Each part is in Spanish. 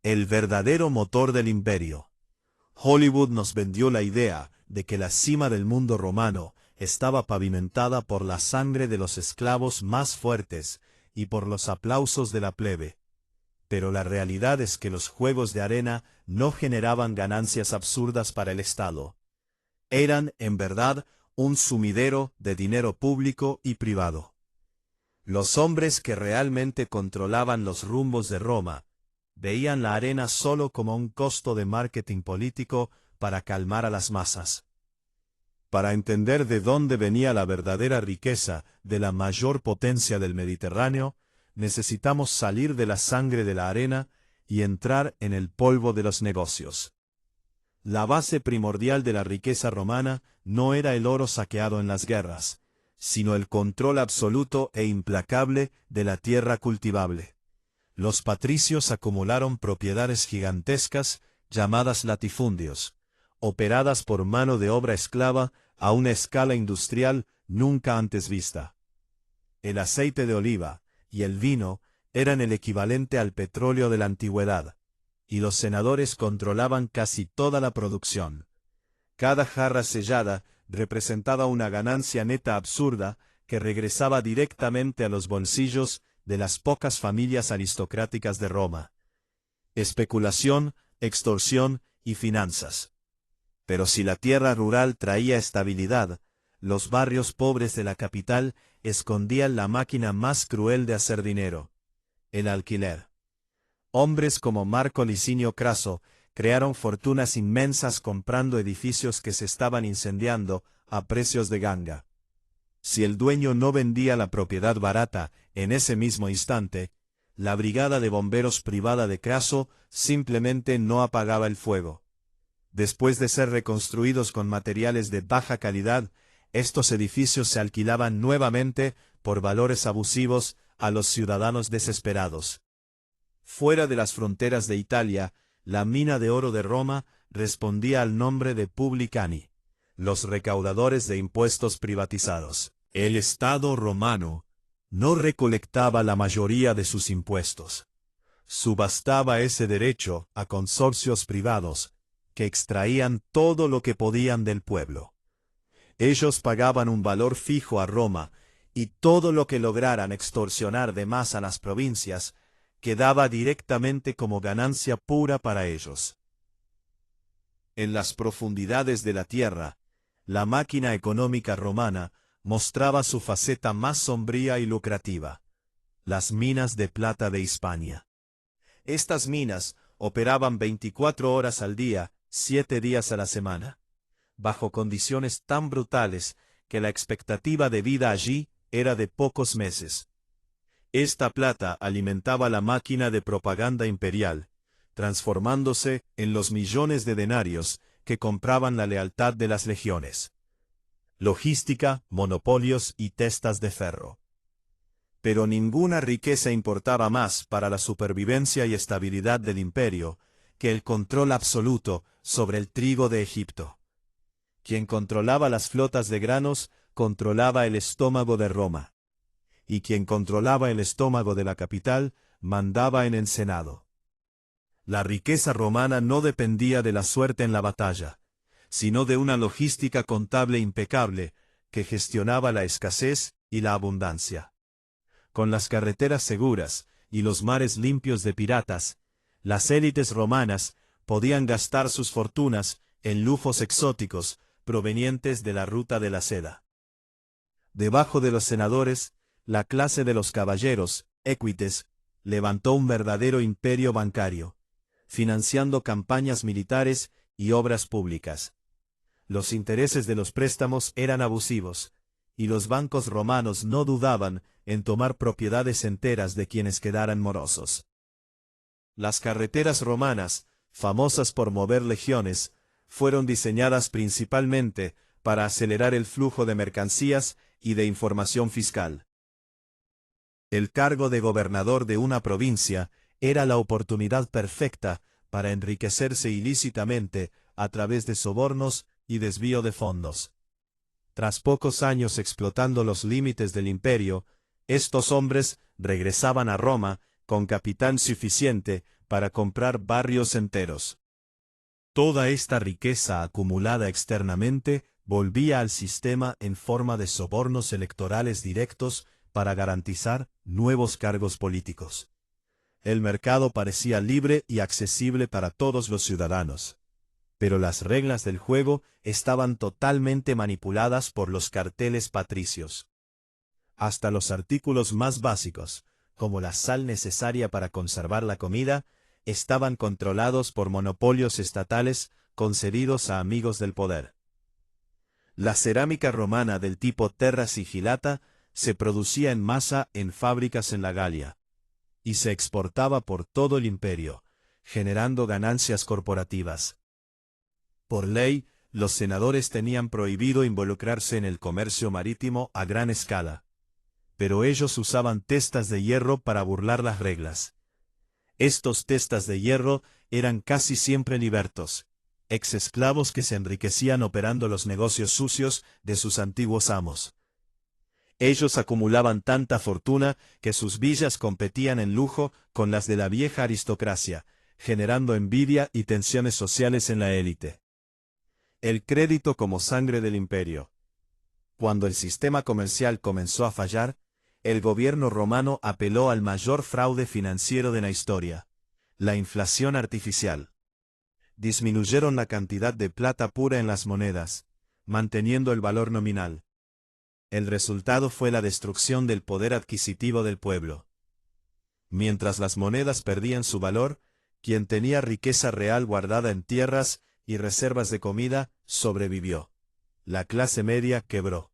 El verdadero motor del imperio. Hollywood nos vendió la idea de que la cima del mundo romano estaba pavimentada por la sangre de los esclavos más fuertes y por los aplausos de la plebe. Pero la realidad es que los juegos de arena no generaban ganancias absurdas para el Estado. Eran, en verdad, un sumidero de dinero público y privado. Los hombres que realmente controlaban los rumbos de Roma veían la arena solo como un costo de marketing político para calmar a las masas. Para entender de dónde venía la verdadera riqueza de la mayor potencia del Mediterráneo, necesitamos salir de la sangre de la arena y entrar en el polvo de los negocios. La base primordial de la riqueza romana no era el oro saqueado en las guerras, sino el control absoluto e implacable de la tierra cultivable. Los patricios acumularon propiedades gigantescas llamadas latifundios, operadas por mano de obra esclava a una escala industrial nunca antes vista. El aceite de oliva y el vino eran el equivalente al petróleo de la antigüedad, y los senadores controlaban casi toda la producción. Cada jarra sellada representaba una ganancia neta absurda que regresaba directamente a los bolsillos de las pocas familias aristocráticas de Roma. Especulación, extorsión y finanzas. Pero si la tierra rural traía estabilidad, los barrios pobres de la capital escondían la máquina más cruel de hacer dinero: el alquiler. Hombres como Marco Licinio Craso crearon fortunas inmensas comprando edificios que se estaban incendiando a precios de ganga. Si el dueño no vendía la propiedad barata en ese mismo instante, la brigada de bomberos privada de Craso simplemente no apagaba el fuego. Después de ser reconstruidos con materiales de baja calidad, estos edificios se alquilaban nuevamente por valores abusivos a los ciudadanos desesperados. Fuera de las fronteras de Italia, la mina de oro de Roma respondía al nombre de Publicani, los recaudadores de impuestos privatizados. El Estado romano no recolectaba la mayoría de sus impuestos. Subastaba ese derecho a consorcios privados que extraían todo lo que podían del pueblo. Ellos pagaban un valor fijo a Roma, y todo lo que lograran extorsionar de más a las provincias quedaba directamente como ganancia pura para ellos. En las profundidades de la tierra, la máquina económica romana mostraba su faceta más sombría y lucrativa: las minas de plata de Hispania. Estas minas operaban 24 horas al día, 7 días a la semana, bajo condiciones tan brutales que la expectativa de vida allí era de pocos meses. Esta plata alimentaba la máquina de propaganda imperial, transformándose en los millones de denarios que compraban la lealtad de las legiones. Logística, monopolios y testas de ferro. Pero ninguna riqueza importaba más para la supervivencia y estabilidad del imperio que el control absoluto sobre el trigo de Egipto. Quien controlaba las flotas de granos controlaba el estómago de Roma, y quien controlaba el estómago de la capital mandaba en el Senado. La riqueza romana no dependía de la suerte en la batalla, sino de una logística contable impecable que gestionaba la escasez y la abundancia. Con las carreteras seguras y los mares limpios de piratas, las élites romanas podían gastar sus fortunas en lujos exóticos provenientes de la ruta de la seda. Debajo de los senadores, la clase de los caballeros, equites, levantó un verdadero imperio bancario, financiando campañas militares y obras públicas. Los intereses de los préstamos eran abusivos, y los bancos romanos no dudaban en tomar propiedades enteras de quienes quedaran morosos. Las carreteras romanas, famosas por mover legiones, fueron diseñadas principalmente para acelerar el flujo de mercancías y de información fiscal. El cargo de gobernador de una provincia era la oportunidad perfecta para enriquecerse ilícitamente a través de sobornos y desvío de fondos. Tras pocos años explotando los límites del imperio, estos hombres regresaban a Roma con capital suficiente para comprar barrios enteros. Toda esta riqueza acumulada externamente volvía al sistema en forma de sobornos electorales directos para garantizar nuevos cargos políticos. El mercado parecía libre y accesible para todos los ciudadanos, pero las reglas del juego estaban totalmente manipuladas por los carteles patricios. Hasta los artículos más básicos, como la sal necesaria para conservar la comida, estaban controlados por monopolios estatales concedidos a amigos del poder. La cerámica romana del tipo terra sigillata se producía en masa en fábricas en la Galia, y se exportaba por todo el imperio, generando ganancias corporativas. Por ley, los senadores tenían prohibido involucrarse en el comercio marítimo a gran escala, pero ellos usaban testas de hierro para burlar las reglas. Estos testas de hierro eran casi siempre libertos, ex-esclavos que se enriquecían operando los negocios sucios de sus antiguos amos. Ellos acumulaban tanta fortuna que sus villas competían en lujo con las de la vieja aristocracia, generando envidia y tensiones sociales en la élite. El crédito como sangre del imperio. Cuando el sistema comercial comenzó a fallar, el gobierno romano apeló al mayor fraude financiero de la historia: la inflación artificial. Disminuyeron la cantidad de plata pura en las monedas, manteniendo el valor nominal. El resultado fue la destrucción del poder adquisitivo del pueblo. Mientras las monedas perdían su valor, quien tenía riqueza real guardada en tierras y reservas de comida sobrevivió. La clase media quebró.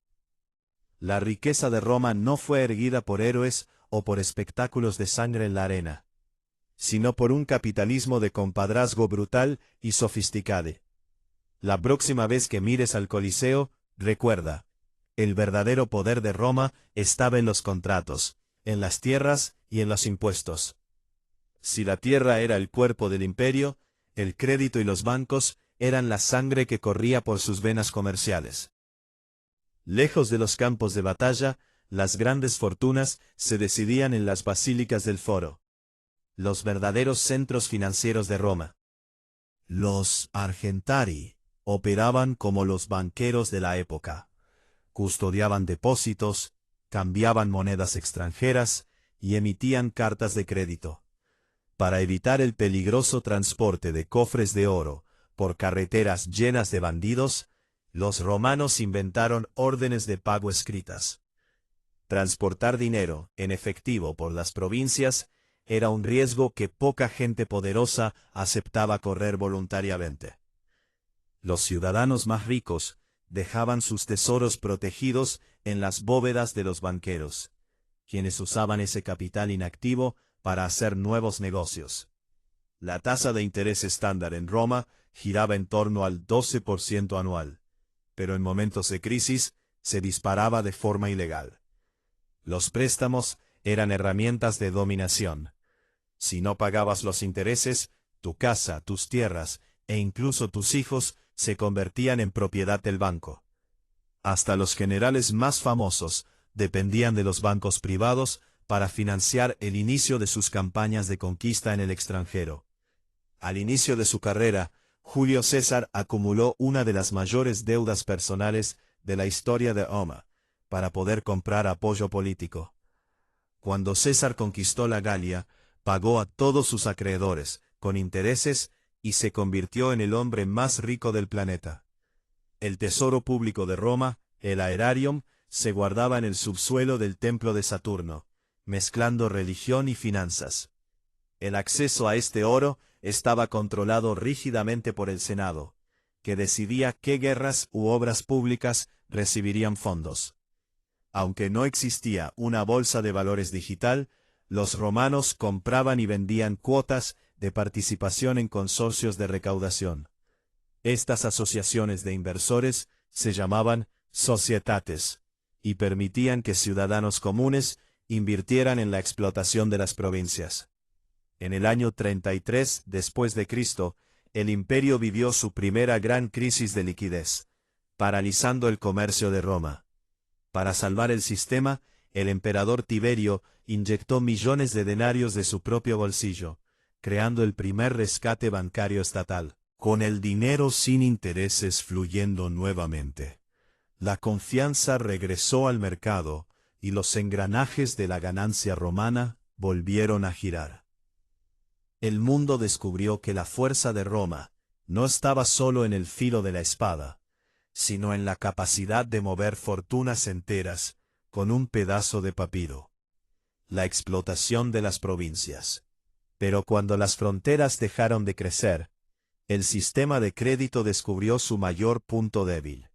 La riqueza de Roma no fue erguida por héroes o por espectáculos de sangre en la arena, sino por un capitalismo de compadrazgo brutal y sofisticado. La próxima vez que mires al Coliseo, recuerda: el verdadero poder de Roma estaba en los contratos, en las tierras y en los impuestos. Si la tierra era el cuerpo del imperio, el crédito y los bancos eran la sangre que corría por sus venas comerciales. Lejos de los campos de batalla, las grandes fortunas se decidían en las basílicas del Foro, los verdaderos centros financieros de Roma. Los argentari operaban como los banqueros de la época. Custodiaban depósitos, cambiaban monedas extranjeras y emitían cartas de crédito. Para evitar el peligroso transporte de cofres de oro por carreteras llenas de bandidos, los romanos inventaron órdenes de pago escritas. Transportar dinero en efectivo por las provincias era un riesgo que poca gente poderosa aceptaba correr voluntariamente. Los ciudadanos más ricos dejaban sus tesoros protegidos en las bóvedas de los banqueros, quienes usaban ese capital inactivo para hacer nuevos negocios. La tasa de interés estándar en Roma giraba en torno al 12% anual, pero en momentos de crisis se disparaba de forma ilegal. Los préstamos eran herramientas de dominación. Si no pagabas los intereses, tu casa, tus tierras e incluso tus hijos se convertían en propiedad del banco. Hasta los generales más famosos dependían de los bancos privados para financiar el inicio de sus campañas de conquista en el extranjero. Al inicio de su carrera, Julio César acumuló una de las mayores deudas personales de la historia de Roma, para poder comprar apoyo político. Cuando César conquistó la Galia, pagó a todos sus acreedores, con intereses, y se convirtió en el hombre más rico del planeta. El tesoro público de Roma, el aerarium, se guardaba en el subsuelo del templo de Saturno, mezclando religión y finanzas. El acceso a este oro estaba controlado rígidamente por el Senado, que decidía qué guerras u obras públicas recibirían fondos. Aunque no existía una bolsa de valores digital, los romanos compraban y vendían cuotas de participación en consorcios de recaudación. Estas asociaciones de inversores se llamaban societates, y permitían que ciudadanos comunes invirtieran en la explotación de las provincias. En el año 33 después de Cristo, el imperio vivió su primera gran crisis de liquidez, paralizando el comercio de Roma. Para salvar el sistema, el emperador Tiberio inyectó millones de denarios de su propio bolsillo, creando el primer rescate bancario estatal, con el dinero sin intereses fluyendo nuevamente. La confianza regresó al mercado, y los engranajes de la ganancia romana volvieron a girar. El mundo descubrió que la fuerza de Roma no estaba solo en el filo de la espada, sino en la capacidad de mover fortunas enteras con un pedazo de papiro. La explotación de las provincias. Pero cuando las fronteras dejaron de crecer, el sistema de crédito descubrió su mayor punto débil.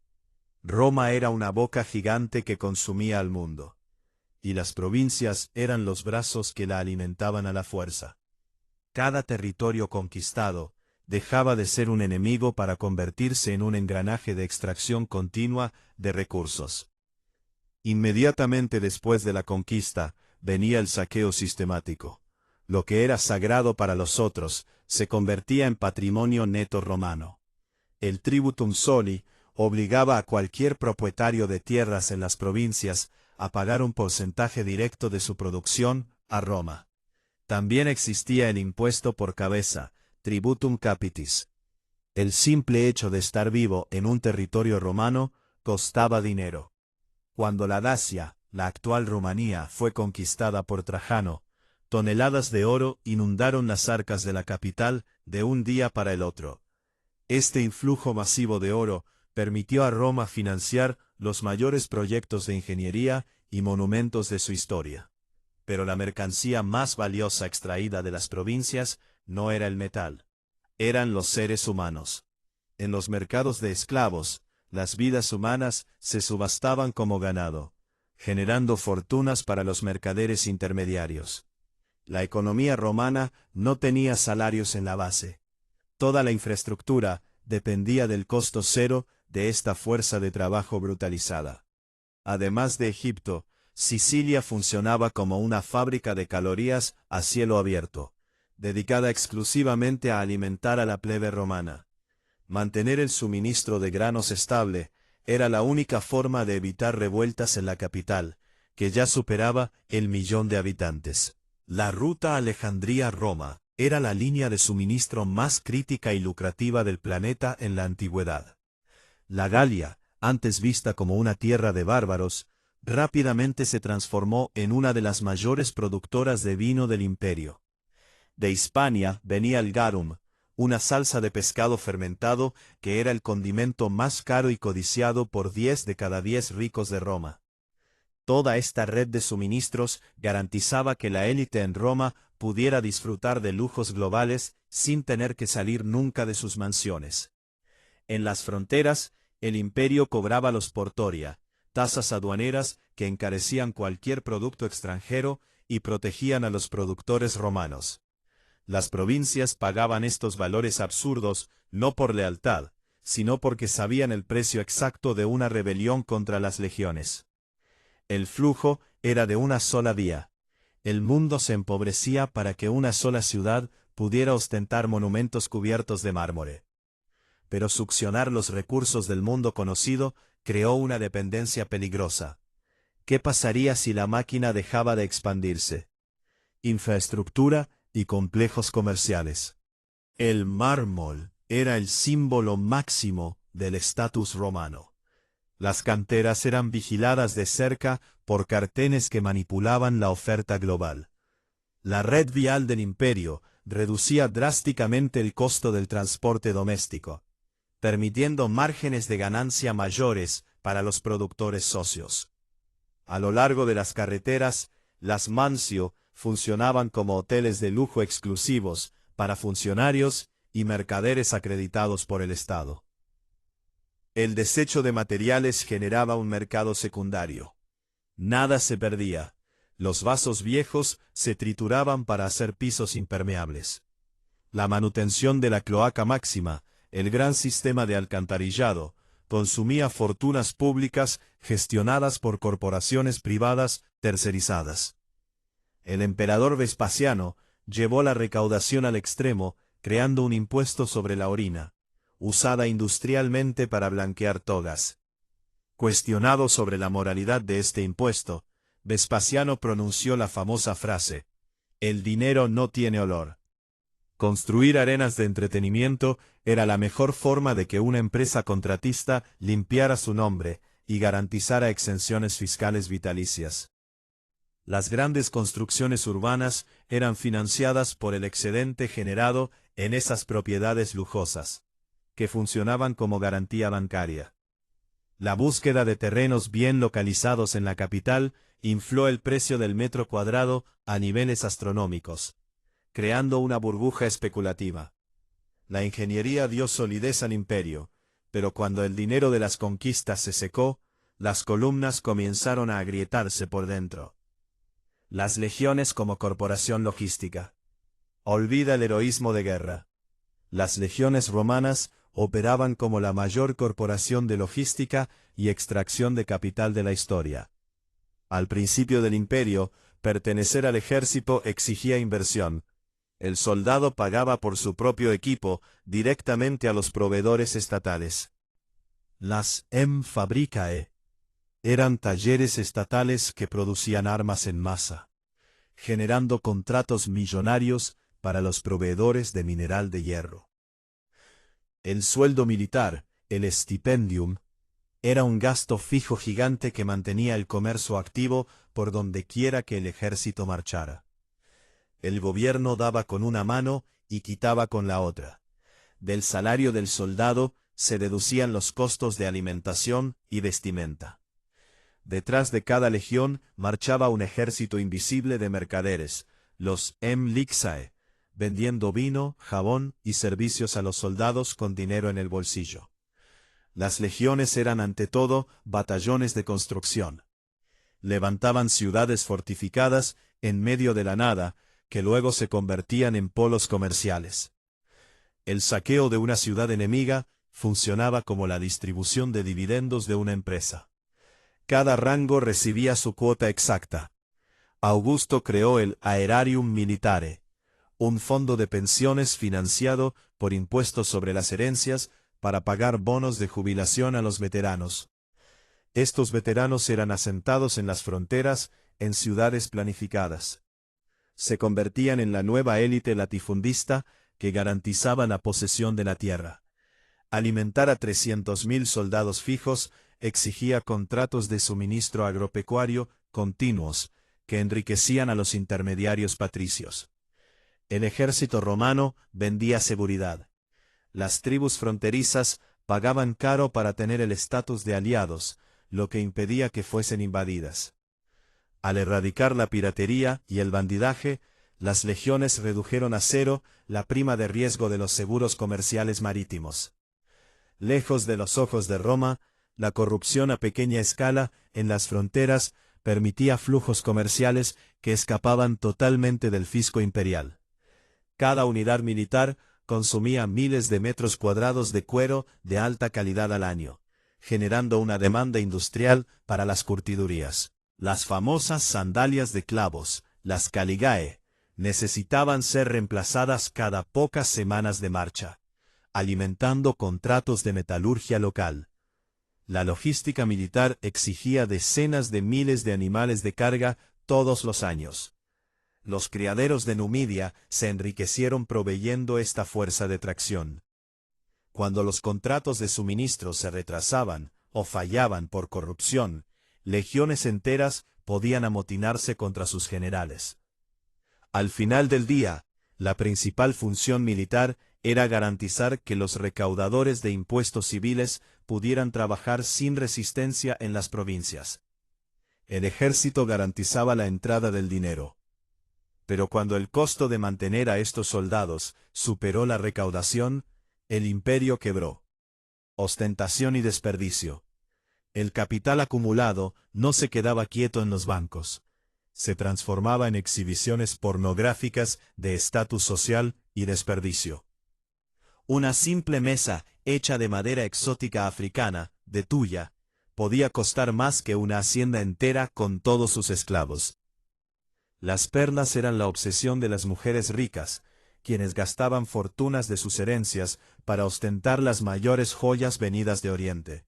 Roma era una boca gigante que consumía al mundo, y las provincias eran los brazos que la alimentaban a la fuerza. Cada territorio conquistado dejaba de ser un enemigo para convertirse en un engranaje de extracción continua de recursos. Inmediatamente después de la conquista, venía el saqueo sistemático. Lo que era sagrado para los otros se convertía en patrimonio neto romano. El tributum soli obligaba a cualquier propietario de tierras en las provincias a pagar un porcentaje directo de su producción a Roma. También existía el impuesto por cabeza, tributum capitis. El simple hecho de estar vivo en un territorio romano costaba dinero. Cuando la Dacia, la actual Rumanía, fue conquistada por Trajano, toneladas de oro inundaron las arcas de la capital de un día para el otro. Este influjo masivo de oro permitió a Roma financiar los mayores proyectos de ingeniería y monumentos de su historia. Pero la mercancía más valiosa extraída de las provincias no era el metal. Eran los seres humanos. En los mercados de esclavos, las vidas humanas se subastaban como ganado, generando fortunas para los mercaderes intermediarios. La economía romana no tenía salarios en la base. Toda la infraestructura dependía del costo cero de esta fuerza de trabajo brutalizada. Además de Egipto, Sicilia funcionaba como una fábrica de calorías a cielo abierto, dedicada exclusivamente a alimentar a la plebe romana. Mantener el suministro de granos estable era la única forma de evitar revueltas en la capital, que ya superaba el 1.000.000 de habitantes. La ruta Alejandría-Roma era la línea de suministro más crítica y lucrativa del planeta en la antigüedad. La Galia, antes vista como una tierra de bárbaros, rápidamente se transformó en una de las mayores productoras de vino del imperio. De Hispania venía el garum, una salsa de pescado fermentado que era el condimento más caro y codiciado por 10 de cada 10 ricos de Roma. Toda esta red de suministros garantizaba que la élite en Roma pudiera disfrutar de lujos globales sin tener que salir nunca de sus mansiones. En las fronteras, el imperio cobraba los portoria, tasas aduaneras que encarecían cualquier producto extranjero y protegían a los productores romanos. Las provincias pagaban estos valores absurdos no por lealtad, sino porque sabían el precio exacto de una rebelión contra las legiones. El flujo era de una sola vía. El mundo se empobrecía para que una sola ciudad pudiera ostentar monumentos cubiertos de mármore. Pero succionar los recursos del mundo conocido creó una dependencia peligrosa. ¿Qué pasaría si la máquina dejaba de expandirse? Infraestructura y complejos comerciales. El mármol era el símbolo máximo del estatus romano. Las canteras eran vigiladas de cerca por carteles que manipulaban la oferta global. La red vial del imperio reducía drásticamente el costo del transporte doméstico, permitiendo márgenes de ganancia mayores para los productores socios. A lo largo de las carreteras, las mansio funcionaban como hoteles de lujo exclusivos para funcionarios y mercaderes acreditados por el Estado. El desecho de materiales generaba un mercado secundario. Nada se perdía. Los vasos viejos se trituraban para hacer pisos impermeables. La manutención de la cloaca máxima, el gran sistema de alcantarillado, consumía fortunas públicas gestionadas por corporaciones privadas tercerizadas. El emperador Vespasiano llevó la recaudación al extremo, creando un impuesto sobre la orina, usada industrialmente para blanquear togas. Cuestionado sobre la moralidad de este impuesto, Vespasiano pronunció la famosa frase: «El dinero no tiene olor». Construir arenas de entretenimiento era la mejor forma de que una empresa contratista limpiara su nombre y garantizara exenciones fiscales vitalicias. Las grandes construcciones urbanas eran financiadas por el excedente generado en esas propiedades lujosas, que funcionaban como garantía bancaria. La búsqueda de terrenos bien localizados en la capital infló el precio del metro cuadrado a niveles astronómicos, creando una burbuja especulativa. La ingeniería dio solidez al imperio, pero cuando el dinero de las conquistas se secó, las columnas comenzaron a agrietarse por dentro. Las legiones como corporación logística. Olvida el heroísmo de guerra. Las legiones romanas operaban como la mayor corporación de logística y extracción de capital de la historia. Al principio del imperio, pertenecer al ejército exigía inversión. El soldado pagaba por su propio equipo directamente a los proveedores estatales. Las fabricae eran talleres estatales que producían armas en masa, generando contratos millonarios para los proveedores de mineral de hierro. El sueldo militar, el stipendium, era un gasto fijo gigante que mantenía el comercio activo por donde quiera que el ejército marchara. El gobierno daba con una mano y quitaba con la otra. Del salario del soldado se deducían los costos de alimentación y vestimenta. Detrás de cada legión marchaba un ejército invisible de mercaderes, los lixae, vendiendo vino, jabón y servicios a los soldados con dinero en el bolsillo. Las legiones eran ante todo batallones de construcción. Levantaban ciudades fortificadas en medio de la nada, que luego se convertían en polos comerciales. El saqueo de una ciudad enemiga funcionaba como la distribución de dividendos de una empresa. Cada rango recibía su cuota exacta. Augusto creó el Aerarium Militare, un fondo de pensiones financiado por impuestos sobre las herencias para pagar bonos de jubilación a los veteranos. Estos veteranos eran asentados en las fronteras, en ciudades planificadas. Se convertían en la nueva élite latifundista que garantizaba la posesión de la tierra. Alimentar a 300.000 soldados fijos exigía contratos de suministro agropecuario continuos, que enriquecían a los intermediarios patricios. El ejército romano vendía seguridad. Las tribus fronterizas pagaban caro para tener el estatus de aliados, lo que impedía que fuesen invadidas. Al erradicar la piratería y el bandidaje, las legiones redujeron a cero la prima de riesgo de los seguros comerciales marítimos. Lejos de los ojos de Roma, la corrupción a pequeña escala en las fronteras permitía flujos comerciales que escapaban totalmente del fisco imperial. Cada unidad militar consumía miles de metros cuadrados de cuero de alta calidad al año, generando una demanda industrial para las curtidurías. Las famosas sandalias de clavos, las caligae, necesitaban ser reemplazadas cada pocas semanas de marcha, alimentando contratos de metalurgia local. La logística militar exigía decenas de miles de animales de carga todos los años. Los criaderos de Numidia se enriquecieron proveyendo esta fuerza de tracción. Cuando los contratos de suministro se retrasaban o fallaban por corrupción, legiones enteras podían amotinarse contra sus generales. Al final del día, la principal función militar era garantizar que los recaudadores de impuestos civiles pudieran trabajar sin resistencia en las provincias. El ejército garantizaba la entrada del dinero. Pero cuando el costo de mantener a estos soldados superó la recaudación, el imperio quebró. Ostentación y desperdicio. El capital acumulado no se quedaba quieto en los bancos. Se transformaba en exhibiciones pornográficas de estatus social y desperdicio. Una simple mesa hecha de madera exótica africana, de tuya, podía costar más que una hacienda entera con todos sus esclavos. Las perlas eran la obsesión de las mujeres ricas, quienes gastaban fortunas de sus herencias para ostentar las mayores joyas venidas de Oriente.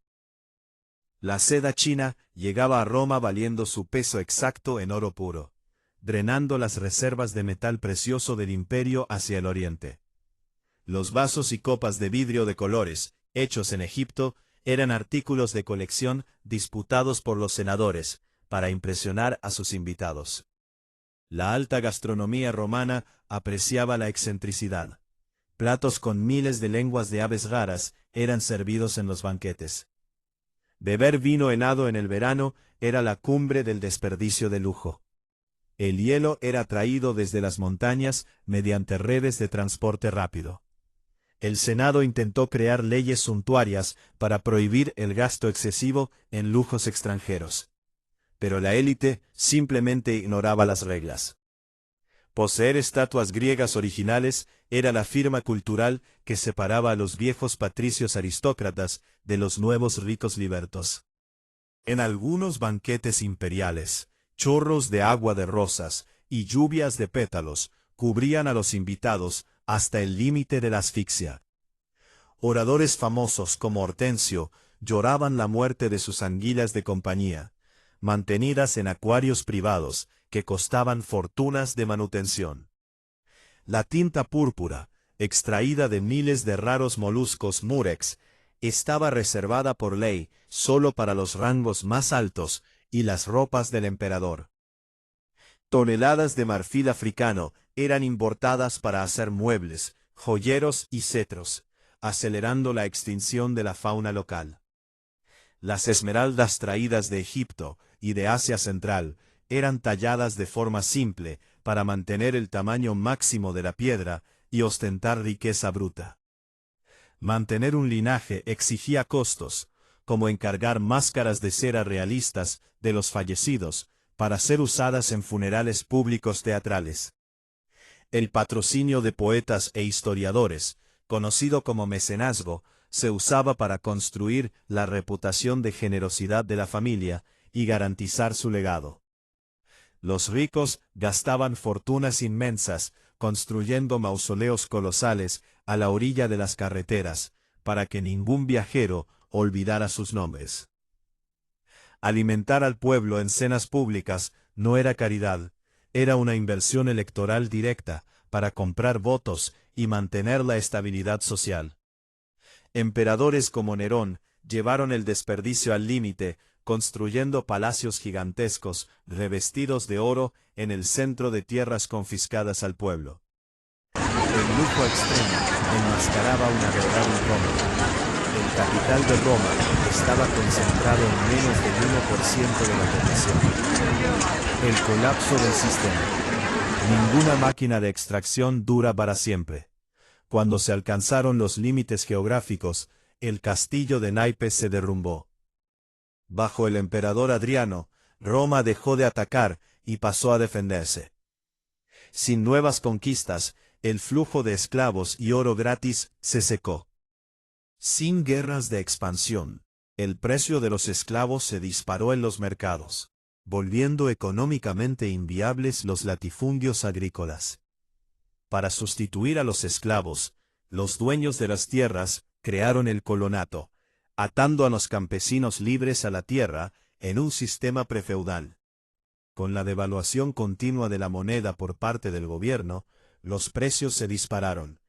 La seda china llegaba a Roma valiendo su peso exacto en oro puro, drenando las reservas de metal precioso del imperio hacia el oriente. Los vasos y copas de vidrio de colores, hechos en Egipto, eran artículos de colección disputados por los senadores, para impresionar a sus invitados. La alta gastronomía romana apreciaba la excentricidad. Platos con miles de lenguas de aves raras eran servidos en los banquetes. Beber vino helado en el verano era la cumbre del desperdicio de lujo. El hielo era traído desde las montañas mediante redes de transporte rápido. El Senado intentó crear leyes suntuarias para prohibir el gasto excesivo en lujos extranjeros. Pero la élite simplemente ignoraba las reglas. Poseer estatuas griegas originales era la firma cultural que separaba a los viejos patricios aristócratas de los nuevos ricos libertos. En algunos banquetes imperiales, chorros de agua de rosas y lluvias de pétalos cubrían a los invitados hasta el límite de la asfixia. Oradores famosos como Hortensio lloraban la muerte de sus anguilas de compañía, mantenidas en acuarios privados que costaban fortunas de manutención. La tinta púrpura, extraída de miles de raros moluscos murex, estaba reservada por ley solo para los rangos más altos y las ropas del emperador. Toneladas de marfil africano eran importadas para hacer muebles, joyeros y cetros, acelerando la extinción de la fauna local. Las esmeraldas traídas de Egipto y de Asia Central eran talladas de forma simple para mantener el tamaño máximo de la piedra y ostentar riqueza bruta. Mantener un linaje exigía costos, como encargar máscaras de cera realistas de los fallecidos para ser usadas en funerales públicos teatrales. El patrocinio de poetas e historiadores, conocido como mecenazgo, se usaba para construir la reputación de generosidad de la familia y garantizar su legado. Los ricos gastaban fortunas inmensas construyendo mausoleos colosales a la orilla de las carreteras, para que ningún viajero olvidara sus nombres. Alimentar al pueblo en cenas públicas no era caridad, era una inversión electoral directa para comprar votos y mantener la estabilidad social. Emperadores como Nerón llevaron el desperdicio al límite, construyendo palacios gigantescos revestidos de oro en el centro de tierras confiscadas al pueblo. El lujo extremo enmascaraba una verdad incómoda. El capital de Roma estaba concentrado en menos del 1% de la población. El colapso del sistema. Ninguna máquina de extracción dura para siempre. Cuando se alcanzaron los límites geográficos, el castillo de Naipes se derrumbó. Bajo el emperador Adriano, Roma dejó de atacar y pasó a defenderse. Sin nuevas conquistas, el flujo de esclavos y oro gratis se secó. Sin guerras de expansión, el precio de los esclavos se disparó en los mercados, volviendo económicamente inviables los latifundios agrícolas. Para sustituir a los esclavos, los dueños de las tierras crearon el colonato, atando a los campesinos libres a la tierra en un sistema prefeudal. Con la devaluación continua de la moneda por parte del gobierno, los precios se dispararon.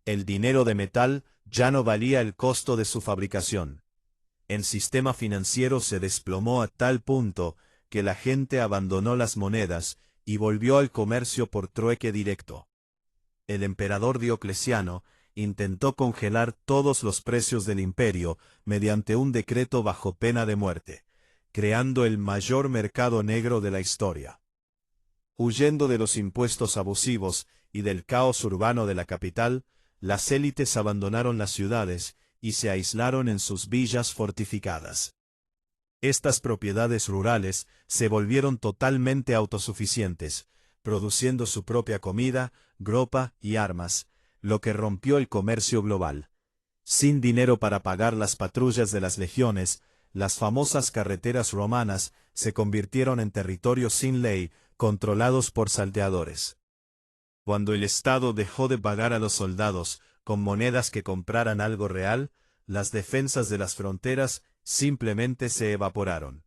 El dinero de metal ya no valía el costo de su fabricación. El sistema financiero se desplomó a tal punto que la gente abandonó las monedas y volvió al comercio por trueque directo. El emperador Diocleciano intentó congelar todos los precios del imperio mediante un decreto bajo pena de muerte, creando el mayor mercado negro de la historia. Huyendo de los impuestos abusivos y del caos urbano de la capital, las élites abandonaron las ciudades y se aislaron en sus villas fortificadas. Estas propiedades rurales se volvieron totalmente autosuficientes, produciendo su propia comida, ropa y armas, lo que rompió el comercio global. Sin dinero para pagar las patrullas de las legiones, las famosas carreteras romanas se convirtieron en territorios sin ley, controlados por salteadores. Cuando el Estado dejó de pagar a los soldados con monedas que compraran algo real, las defensas de las fronteras simplemente se evaporaron.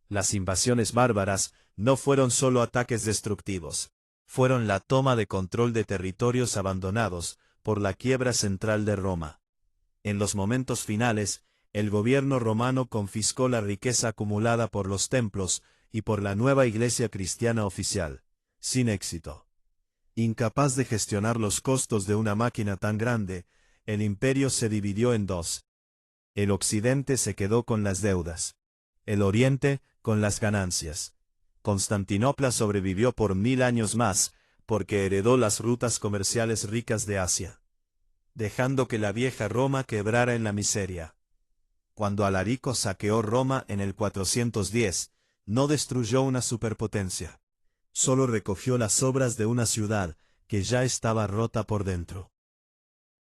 Las invasiones bárbaras no fueron solo ataques destructivos, fueron la toma de control de territorios abandonados por la quiebra central de Roma. En los momentos finales, el gobierno romano confiscó la riqueza acumulada por los templos y por la nueva iglesia cristiana oficial, sin éxito. Incapaz de gestionar los costos de una máquina tan grande, el imperio se dividió en dos. El occidente se quedó con las deudas. El oriente con las ganancias. Constantinopla sobrevivió por 1000 años más, porque heredó las rutas comerciales ricas de Asia, dejando que la vieja Roma quebrara en la miseria. Cuando Alarico saqueó Roma en el 410, no destruyó una superpotencia. Solo recogió las sobras de una ciudad que ya estaba rota por dentro.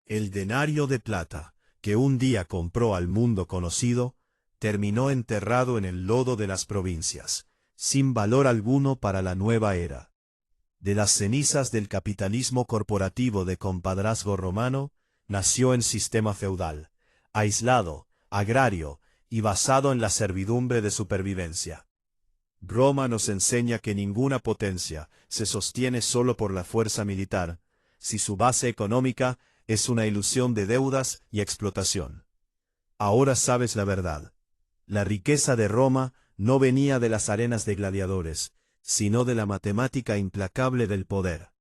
El denario de plata, que un día compró al mundo conocido, terminó enterrado en el lodo de las provincias, sin valor alguno para la nueva era. De las cenizas del capitalismo corporativo de compadrazgo romano, nació el sistema feudal, aislado, agrario y basado en la servidumbre de supervivencia. Roma nos enseña que ninguna potencia se sostiene solo por la fuerza militar, si su base económica es una ilusión de deudas y explotación. Ahora sabes la verdad. La riqueza de Roma no venía de las arenas de gladiadores, sino de la matemática implacable del poder.